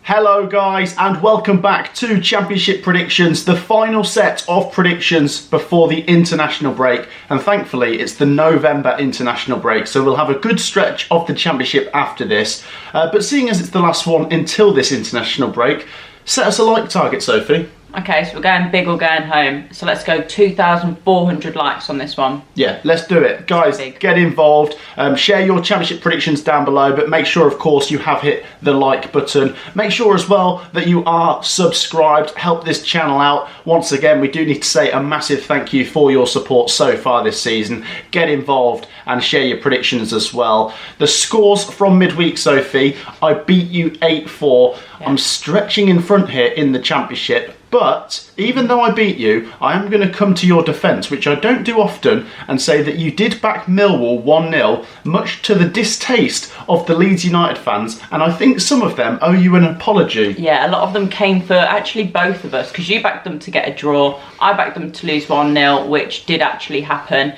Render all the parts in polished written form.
Hello guys, and welcome back to Championship Predictions, the final set of predictions before the international break. And thankfully it's the November international break, so we'll have a good stretch of the Championship after this. But seeing as it's the last one until this international break, set us a like target, Sophie. Okay, so we're going big or going home. So let's go 2,400 likes on this one. Yeah, let's do it. Guys, get involved. Share your Championship predictions down below, but make sure, of course, you have hit the like button. Make sure as well that you are subscribed. Help this channel out. Once again, we do need to say a massive thank you for your support so far this season. Get involved and share your predictions as well. The scores from midweek, Sophie. I beat you 8-4. Yeah. I'm stretching in front here in the Championship. But even though I beat you, I am going to come to your defence, which I don't do often, and say that you did back Millwall 1-0, much to the distaste of the Leeds United fans, and I think some of them owe you an apology. Yeah, a lot of them came for actually both of us, because you backed them to get a draw, I backed them to lose 1-0, which did actually happen.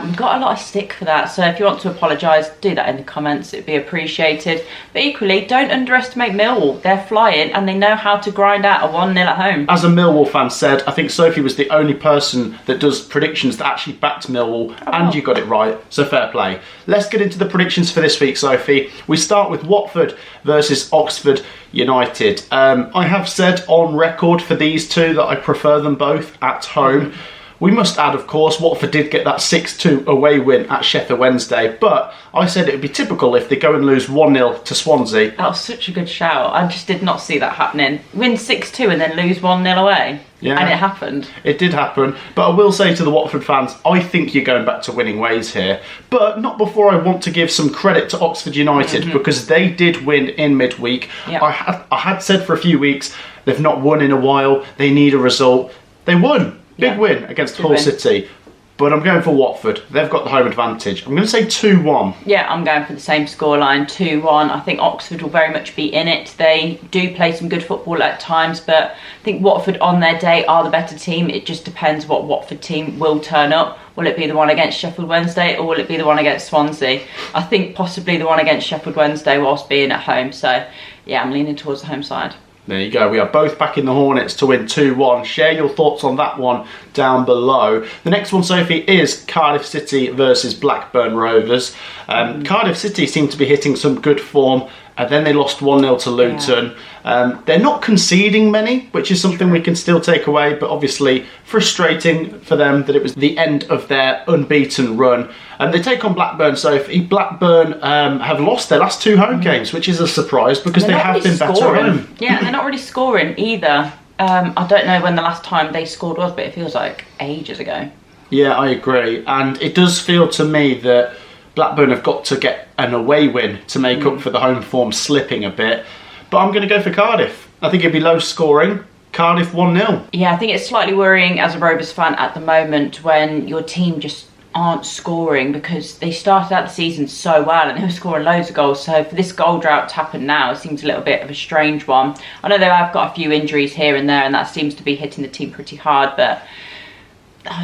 We've got a lot of stick for that, so if you want to apologise, do that in the comments, it'd be appreciated. But equally, don't underestimate Millwall. They're flying and they know how to grind out a 1-0 at home. As a Millwall fan said, I think Sophie was the only person that does predictions that actually backed Millwall, and you got it right, so fair play. Let's get into the predictions for this week, Sophie. We start with Watford versus Oxford United. I have said on record for these two that I prefer them both at home. We must add, of course, Watford did get that 6-2 away win at Sheffield Wednesday, but I said it would be typical if they go and lose 1-0 to Swansea. That was such a good shout. I just did not see that happening. Win 6-2 and then lose 1-0 away. Yeah. And it happened. It did happen, but I will say to the Watford fans, I think you're going back to winning ways here. But not before I want to give some credit to Oxford United, because they did win in midweek. Yeah. I had said for a few weeks, they've not won in a while, they need a result. They won. Big win against Hull City, but I'm going for Watford. They've got the home advantage. I'm going to say 2-1. Yeah, I'm going for the same scoreline, 2-1. I think Oxford will very much be in it. They do play some good football at times, but I think Watford on their day are the better team. It just depends what Watford team will turn up. Will it be the one against Sheffield Wednesday or will it be the one against Swansea? I think possibly the one against Sheffield Wednesday whilst being at home. So, yeah, I'm leaning towards the home side. There you go. We are both backing the Hornets to win 2-1. Share your thoughts on that one down below. The next one, Sophie, is Cardiff City versus Blackburn Rovers. Cardiff City seem to be hitting some good form. Then they lost 1-0 to Luton. Yeah. They're not conceding many, which is something we can still take away, but obviously frustrating for them that it was the end of their unbeaten run. And they take on Blackburn, Sophie. Blackburn have lost their last two home games, which is a surprise because they have been better at home. Yeah, and they're not really scoring either. I don't know when the last time they scored was, but it feels like ages ago. Yeah, I agree. And it does feel to me that Blackburn have got to get an away win to make up for the home form slipping a bit. But I'm going to go for Cardiff. I think it'd be low scoring. Cardiff 1-0. Yeah, I think it's slightly worrying as a Rovers fan at the moment when your team just aren't scoring, because they started out the season so well and they were scoring loads of goals. So for this goal drought to happen now, it seems a little bit of a strange one. I know they have got a few injuries here and there and that seems to be hitting the team pretty hard, but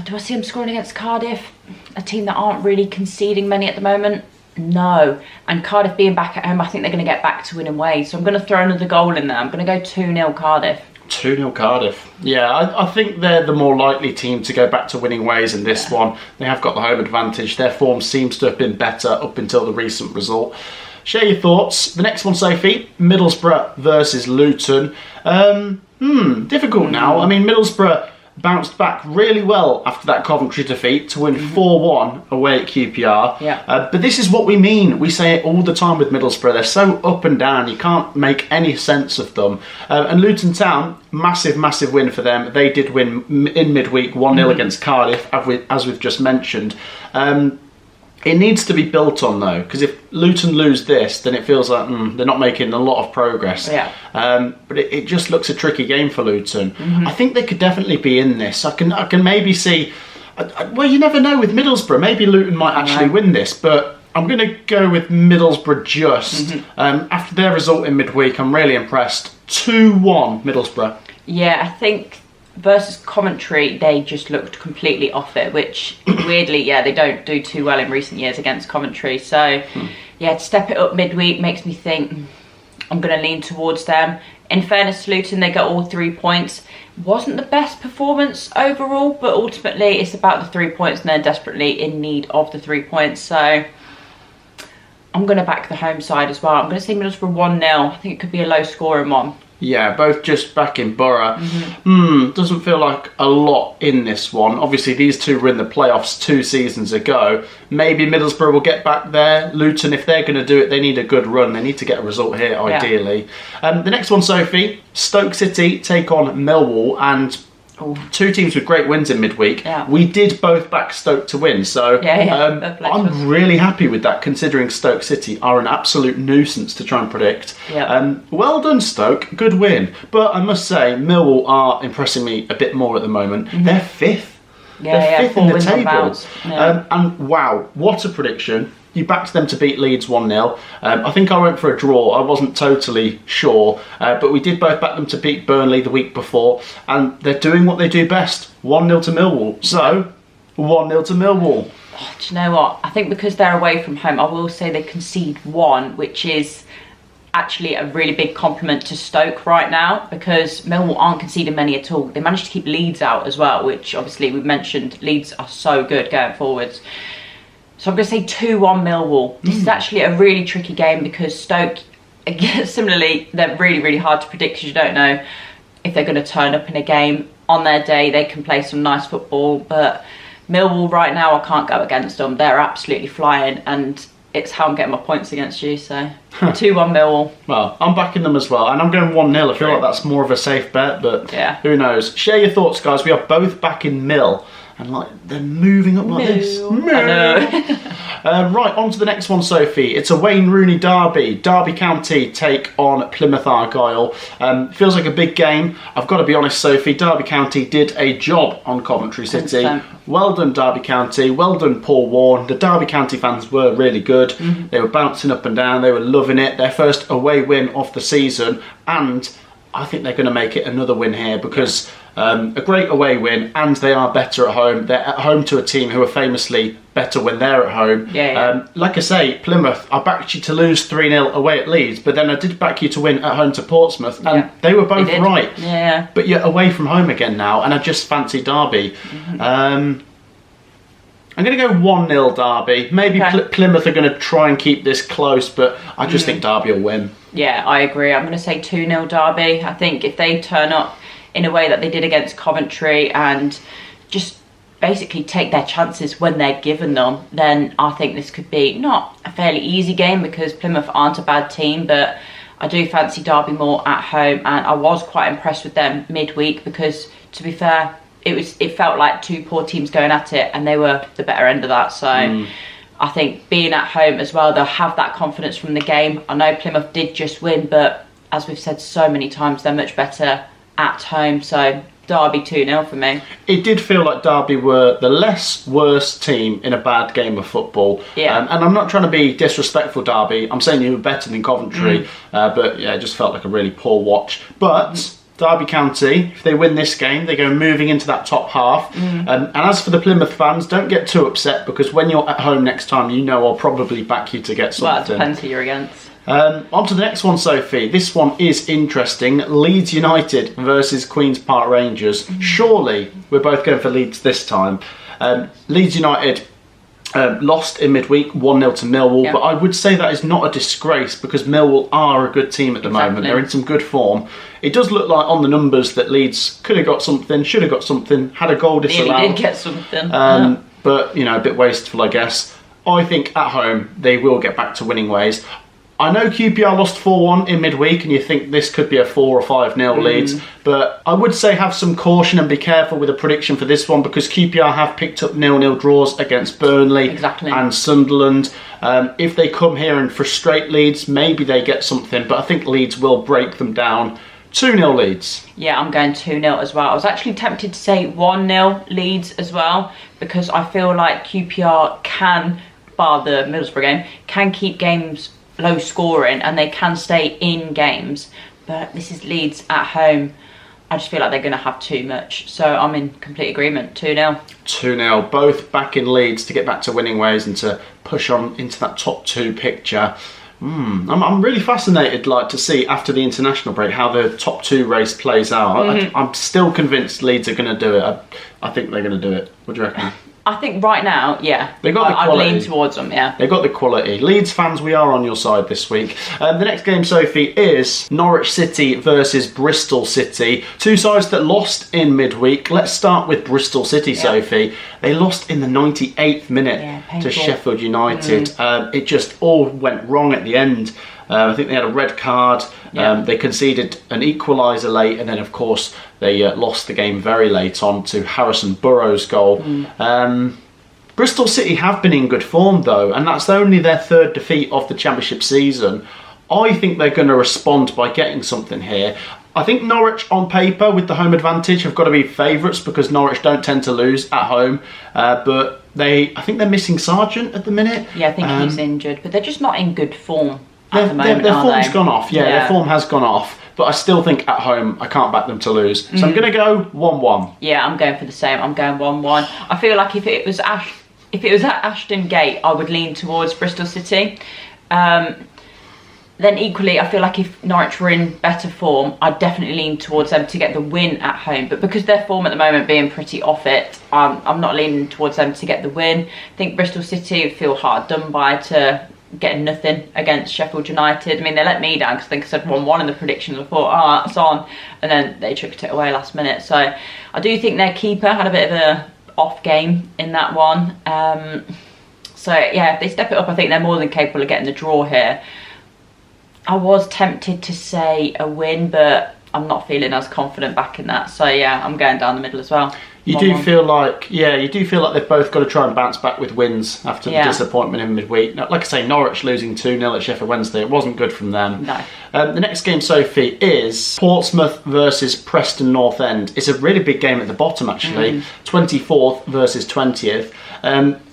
do I see them scoring against Cardiff? A team that aren't really conceding many at the moment? No. And Cardiff being back at home, I think they're going to get back to winning ways. So I'm going to throw another goal in there. I'm going to go 2-0 Cardiff. 2-0 Cardiff. Yeah, I think they're the more likely team to go back to winning ways in this one. They have got the home advantage. Their form seems to have been better up until the recent result. Share your thoughts. The next one, Sophie, Middlesbrough versus Luton. Difficult now. I mean, Middlesbrough bounced back really well after that Coventry defeat to win 4-1 away at QPR. Yeah. But this is what we mean. We say it all the time with Middlesbrough. They're so up and down. You can't make any sense of them. And Luton Town, massive win for them. They did win in midweek 1-0 against Cardiff, as we've just mentioned. It needs to be built on though, because if Luton lose this, then it feels like they're not making a lot of progress. Yeah. But it just looks a tricky game for Luton. I think they could definitely be in this. I can maybe see. Well, you never know with Middlesbrough. Maybe Luton might actually win this, but I'm going to go with Middlesbrough just. After their result in midweek, I'm really impressed. 2-1 Middlesbrough. Yeah, I think versus Coventry, they just looked completely off it, which weirdly, yeah, they don't do too well in recent years against Coventry. So, yeah, to step it up midweek makes me think I'm going to lean towards them. In fairness to Luton, they got all 3 points. Wasn't the best performance overall, but ultimately it's about the 3 points and they're desperately in need of the 3 points. So I'm going to back the home side as well. I'm going to say Middlesbrough 1-0. I think it could be a low scoring one. Yeah, both just back in Borough. Doesn't feel like a lot in this one. Obviously, these two were in the playoffs 2 seasons ago. Maybe Middlesbrough will get back there. Luton, if they're going to do it, they need a good run. They need to get a result here, ideally. The next one, Sophie, Stoke City take on Millwall, and two teams with great wins in midweek. We did both back Stoke to win, so I'm really happy with that, considering Stoke City are an absolute nuisance to try and predict. Well done, Stoke, good win. But I must say, Millwall are impressing me a bit more at the moment. They're fifth. They're fifth in the table. And wow, what a prediction. You backed them to beat Leeds 1-0. I think I went for a draw. I wasn't totally sure. But we did both back them to beat Burnley the week before. And they're doing what they do best. 1-0 to Millwall. So, 1-0 to Millwall. Oh, do you know what? I think because they're away from home, I will say they concede 1, which is actually a really big compliment to Stoke right now, because Millwall aren't conceding many at all. They managed to keep Leeds out as well, which obviously we've mentioned. Leeds are so good going forwards. So I'm going to say 2-1 Millwall. This is actually a really tricky game because Stoke, again, similarly, they're really, really hard to predict because you don't know if they're going to turn up in a game. On their day, they can play some nice football, but Millwall right now, I can't go against them. They're absolutely flying, and it's how I'm getting my points against you, so 2-1 Millwall. Well, I'm backing them as well, and I'm going 1-0. I feel like that's more of a safe bet, but who knows. Share your thoughts, guys. We are both backing Mill. And like they're moving up like this. I know. Right, on to the next one, Sophie. It's a Wayne Rooney derby. Derby County take on Plymouth Argyle. Feels like a big game. I've got to be honest, Sophie. Derby County did a job on Coventry City. 100%. Well done, Derby County. Well done, Paul Warne. The Derby County fans were really good. They were bouncing up and down. They were loving it. Their first away win of the season, and I think they're going to make it another win here because a great away win, and they are better at home. They're at home to a team who are famously better when they're at home. Like I say, Plymouth, I backed you to lose 3-0 away at Leeds, but then I did back you to win at home to Portsmouth, and they were both right. But you're away from home again now, and I just fancy Derby. I'm going to go 1-0 Derby. Maybe Plymouth are going to try and keep this close, but I just think Derby will win. Yeah, I agree. I'm going to say 2-0 Derby. I think if they turn up in a way that they did against Coventry and just basically take their chances when they're given them, then I think this could be not a fairly easy game because Plymouth aren't a bad team, but I do fancy Derby more at home, and I was quite impressed with them midweek because, to be fair, it felt like two poor teams going at it, and they were the better end of that. So I think being at home as well, they'll have that confidence from the game. I know Plymouth did just win, but as we've said so many times, they're much better at home. So Derby 2-0 for me. It did feel like Derby were the less worst team in a bad game of football. And I'm not trying to be disrespectful, Derby. I'm saying you were better than Coventry. But yeah, it just felt like a really poor watch. But Derby County, if they win this game, they go moving into that top half. And as for the Plymouth fans, don't get too upset because when you're at home next time, you know I'll probably back you to get something. Well, it depends who you're against. On to the next one, Sophie. This one is interesting. Leeds United versus Queen's Park Rangers. Surely we're both going for Leeds this time. Leeds United lost in midweek 1-0 to Millwall, but I would say that is not a disgrace because Millwall are a good team at the moment. They're in some good form. It does look like on the numbers that Leeds could have got something, should have got something, had a goal disallowed. Nearly did get something. But, you know, a bit wasteful, I guess. I think at home they will get back to winning ways. I know QPR lost 4-1 in midweek and you think this could be a 4 or 5-0 Leeds, but I would say have some caution and be careful with a prediction for this one because QPR have picked up 0-0 draws against Burnley and Sunderland. If they come here and frustrate Leeds, maybe they get something, but I think Leeds will break them down. 2-0 Leeds. Yeah, I'm going 2-0 as well. I was actually tempted to say 1-0 Leeds as well because I feel like QPR can, bar the Middlesbrough game, can keep games low scoring and they can stay in games, but this is Leeds at home. I just feel like they're going to have too much, so I'm in complete agreement. 2-0. 2-0, both back in Leeds to get back to winning ways and to push on into that top 2 picture. I'm really fascinated, to see after the international break how the top 2 race plays out. I'm still convinced Leeds are going to do it. I think they're going to do it. What do you reckon? I think right now, yeah. They got the quality. I'd lean towards them, yeah. They got the quality. Leeds fans, we are on your side this week. The next game, Sophie, is Norwich City versus Bristol City. 2 sides that lost in midweek. Let's start with Bristol City, Sophie. They lost in the 98th minute to Sheffield United. It just all went wrong at the end. I think they had a red card. They conceded an equaliser late, and then, of course, they lost the game very late on to Harrison Burrows' goal. Bristol City have been in good form, though, and that's only their 3rd defeat of the Championship season. I think they're going to respond by getting something here. I think Norwich, on paper, with the home advantage, have got to be favourites because Norwich don't tend to lose at home. But I think they're missing Sargent at the minute. Yeah, I think he's injured, but they're just not in good form. Their form's gone off, their form has gone off, but I still think at home I can't back them to lose. So I'm going to go 1-1. Yeah, I'm going for the same. I'm going 1-1. I feel like if it was at Ashton Gate, I would lean towards Bristol City. Then equally, I feel like if Norwich were in better form, I'd definitely lean towards them to get the win at home. But because their form at the moment being pretty off it, I'm not leaning towards them to get the win. I think Bristol City feel hard done by to getting nothing against Sheffield United. I mean, they let me down because I think I said 1-1 in the predictions. I thought, it's on. And then they chucked it away last minute. So I do think their keeper had a bit of a off game in that one. So yeah, if they step it up, I think they're more than capable of getting the draw here. I was tempted to say a win, but I'm not feeling as confident back in that. So yeah, I'm going down the middle as well. You do feel like they've both got to try and bounce back with wins after the disappointment in midweek. Like I say, Norwich losing 2-0 at Sheffield Wednesday, it wasn't good from them. No. The next game, Sophie, is Portsmouth versus Preston North End. It's a really big game at the bottom, actually. 24th versus 20th.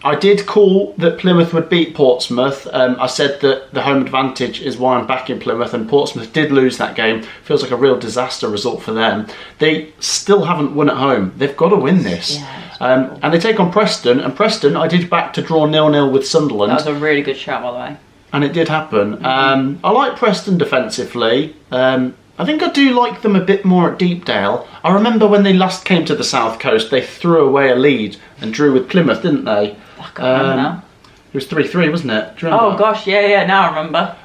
I did call that Plymouth would beat Portsmouth. I said that the home advantage is why I'm backing Plymouth, and Portsmouth did lose that game. Feels like a real disaster result for them. They still haven't won at home. They've got to win this. Yeah, and they take on Preston, and Preston I did back to draw 0-0 with Sunderland. That was a really good shout, by the way. And it did happen. I like Preston defensively. I think I do like them a bit more at Deepdale. I remember when they last came to the South Coast, they threw away a lead and drew with Plymouth, didn't they? I can't remember now. It was 3-3, wasn't it? Do you remember? Oh gosh, yeah, now I remember.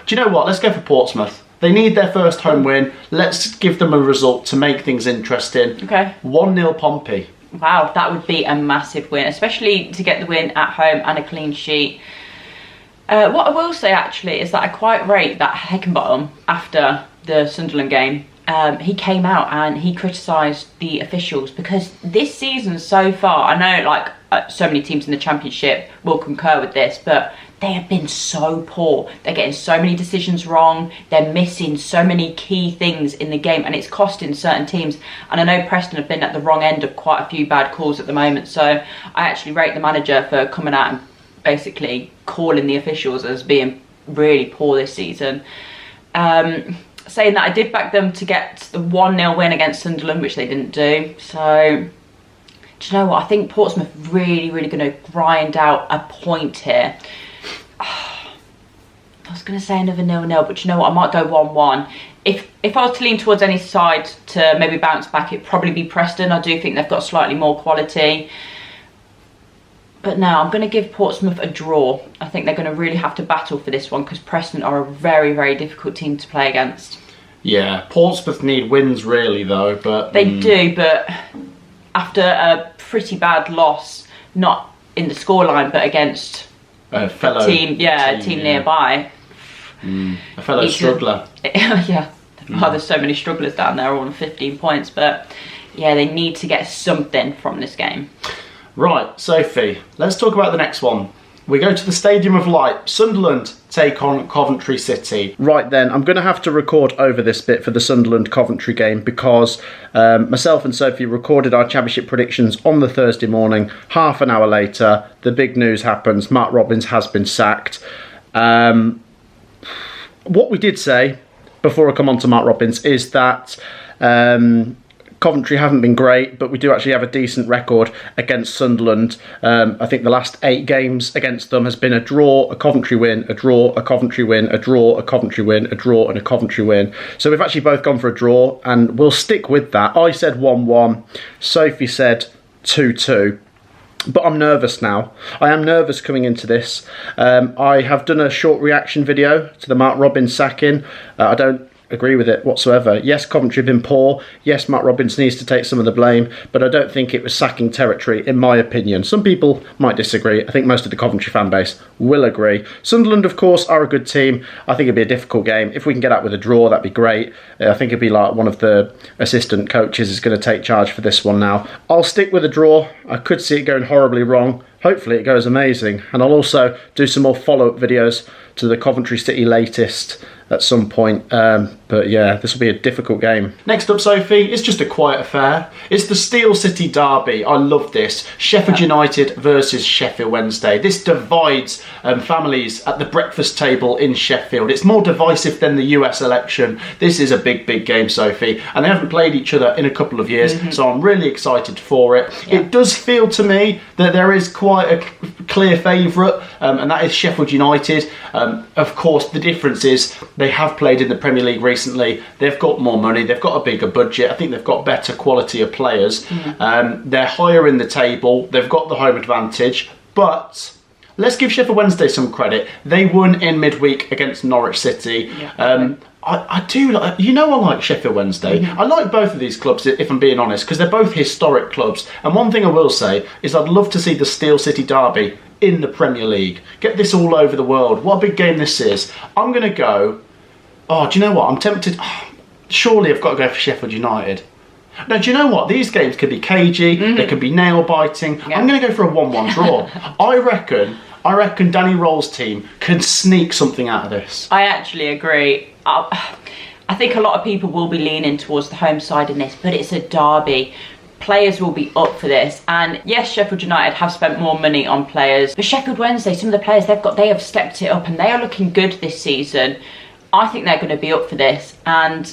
Do you know what? Let's go for Portsmouth. They need their first home win. Let's give them a result to make things interesting. Okay. 1-0 Pompey. Wow, that would be a massive win, especially to get the win at home and a clean sheet. What I will say actually is that I quite rate that Heckingbottom after the Sunderland game. He came out and he criticised the officials because this season so far, I know so many teams in the Championship will concur with this, but they have been so poor. They're getting so many decisions wrong. They're missing so many key things in the game, and it's costing certain teams. And I know Preston have been at the wrong end of quite a few bad calls at the moment. So I actually rate the manager for coming out and basically calling the officials as being really poor this season. Saying that I did back them to get the 1-0 win against Sunderland, which they didn't do. So, do you know what? I think Portsmouth really going to grind out a point here. I was going to say another 0-0, but you know what? I might go 1-1. If I was to lean towards any side to maybe bounce back, it'd probably be Preston. I do think they've got slightly more quality. But no, I'm going to give Portsmouth a draw. I think they're going to really have to battle for this one because Preston are a very difficult team to play against. Yeah, Portsmouth need wins really though, but... They do, but after a pretty bad loss, not in the scoreline, but against a fellow team nearby. A fellow struggler. Yeah. Oh, there's so many strugglers down there, all on 15 points, but yeah, they need to get something from this game. Right, Sophie, let's talk about the next one. We go to the Stadium of Light. Sunderland take on Coventry City. Right then, I'm going to have to record over this bit for the Sunderland-Coventry game because myself and Sophie recorded our championship predictions on the Thursday morning. Half an hour later, the big news happens. Mark Robins has been sacked. What we did say, before I come on to Mark Robins, is that Coventry haven't been great, but we do actually have a decent record against Sunderland. I think the last 8 games against them has been a draw, a Coventry win, a draw, a Coventry win, a draw, a Coventry win, a draw, and a Coventry win. So we've actually both gone for a draw, and we'll stick with that. I said 1-1. Sophie said 2-2. But I'm nervous now. I am nervous coming into this. I have done a short reaction video to the Mark Robins sacking. I don't agree with it whatsoever. Yes, Coventry have been poor. Yes, Mark Robins needs to take some of the blame, but I don't think it was sacking territory, in my opinion. Some people might disagree. I think most of the Coventry fan base will agree. Sunderland, of course, are a good team. I think it'd be a difficult game. If we can get out with a draw, that'd be great. I think it'd be like one of the assistant coaches is going to take charge for this one now. I'll stick with a draw. I could see it going horribly wrong. Hopefully it goes amazing. And I'll also do some more follow-up videos to the Coventry City latest at some point. But yeah, this will be a difficult game. Next up, Sophie, it's just a quiet affair. It's the Steel City derby. I love this. Sheffield United versus Sheffield Wednesday. This divides families at the breakfast table in Sheffield. It's more divisive than the US election. This is a big, big game, Sophie. And they haven't played each other in a couple of years, so I'm really excited for it. Yeah. It does feel to me that there is quite a clear favourite, and that is Sheffield United. Of course, the difference is they have played in the Premier League recently. They've got more money. They've got a bigger budget. I think they've got better quality of players. They're higher in the table. They've got the home advantage. But let's give Sheffield Wednesday some credit. They won in midweek against Norwich City. I do like, I like Sheffield Wednesday. I like both of these clubs, if I'm being honest, because they're both historic clubs. And one thing I will say is I'd love to see the Steel City derby in the Premier League. Get this all over the world. What a big game this is. I'm going to go... Oh, do you know what? I'm tempted... surely I've got to go for Sheffield United. No, do you know what? These games could be cagey. They could be nail-biting. I'm going to go for a 1-1 draw. I reckon Danny Roll's team can sneak something out of this. I actually agree. I think a lot of people will be leaning towards the home side in this, but it's a derby. Players will be up for this, and yes, Sheffield United have spent more money on players, but Sheffield Wednesday, some of the players they have stepped it up, and they are looking good this season. I think they're going to be up for this, and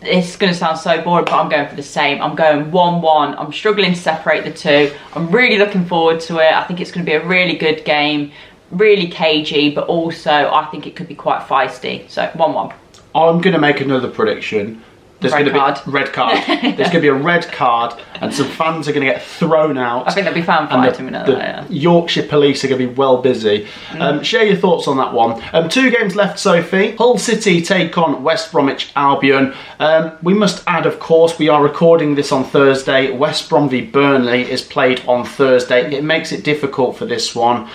it's going to sound so boring, but I'm going for the same. I'm going 1-1. I'm struggling to separate the two. I'm really looking forward to it. I think it's going to be a really good game, really cagey, but also I think it could be quite feisty. So 1-1. I'm going to make another prediction. There's going to be a red card. There's going to be a red card, and some fans are going to get thrown out. I think there'll be fan fighting. The Yorkshire police are going to be well busy. Share your thoughts on that one. 2 games left, Sophie. Hull City take on West Bromwich Albion. We must add, of course, we are recording this on Thursday. West Brom v Burnley is played on Thursday. It makes it difficult for this one.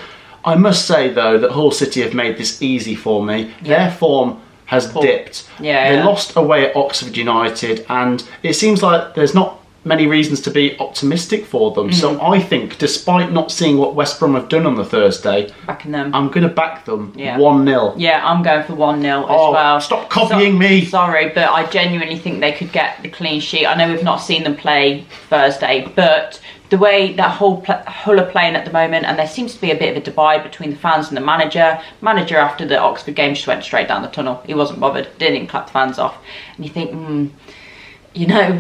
I must say, though, that Hull City have made this easy for me. Their form has dipped. They lost away at Oxford United, and it seems like there's not many reasons to be optimistic for them. So I think, despite not seeing what West Brom have done on the Thursday, backing them. I'm going to back them 1-0. Yeah, I'm going for 1-0 as well. Stop copying me. Sorry, but I genuinely think they could get the clean sheet. I know we've not seen them play Thursday, but the way that Hull are playing at the moment, and there seems to be a bit of a divide between the fans and the manager. Manager, after the Oxford game, just went straight down the tunnel. He wasn't bothered, didn't even clap the fans off. And you think,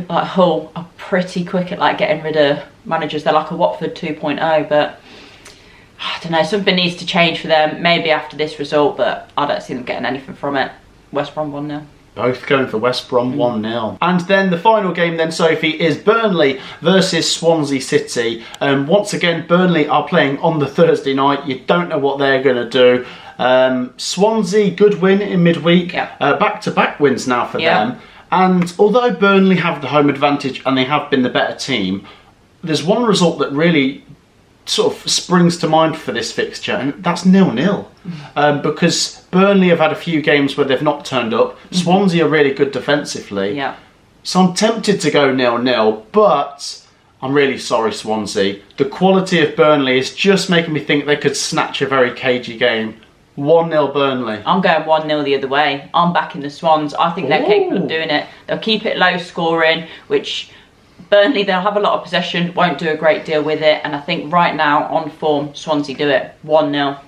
like Hull are pretty quick at getting rid of managers. They're like a Watford 2.0, but I don't know, something needs to change for them, maybe after this result, but I don't see them getting anything from it. West Brom 1-0. Both going for West Brom 1-0. And then the final game then, Sophie, is Burnley versus Swansea City. Once again, Burnley are playing on the Thursday night. You don't know what they're going to do. Swansea, good win in midweek. Back-to-back wins now for them. And although Burnley have the home advantage and they have been the better team, there's one result that really sort of springs to mind for this fixture, and that's 0-0. Because Burnley have had a few games where they've not turned up. Swansea are really good defensively. So I'm tempted to go 0-0, but I'm really sorry, Swansea. The quality of Burnley is just making me think they could snatch a very cagey game. 1-0 Burnley. I'm going 1-0 the other way. I'm backing the Swans. I think they're capable of doing it. They'll keep it low scoring, which Burnley, they'll have a lot of possession, won't do a great deal with it. And I think right now, on form, Swansea do it. 1-0.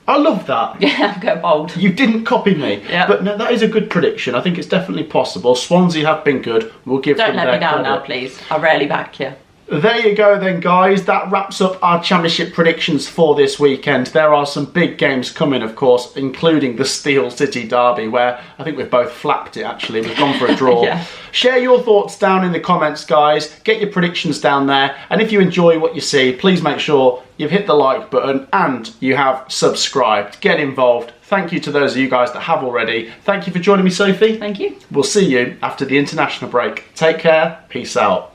I love that. Yeah, I'm going bold. You didn't copy me. Yeah. But no, that is a good prediction. I think it's definitely possible. Swansea have been good. We'll give them their Don't let me down credit. now, please. I rarely back you. There you go then, guys. That wraps up our Championship predictions for this weekend. There are some big games coming, of course, including the Steel City derby, where I think we've both flapped it, actually. We've gone for a draw. Yeah. Share your thoughts down in the comments, guys. Get your predictions down there. And if you enjoy what you see, please make sure you've hit the like button and you have subscribed. Get involved. Thank you to those of you guys that have already. Thank you for joining me, Sophie. Thank you. We'll see you after the international break. Take care. Peace out.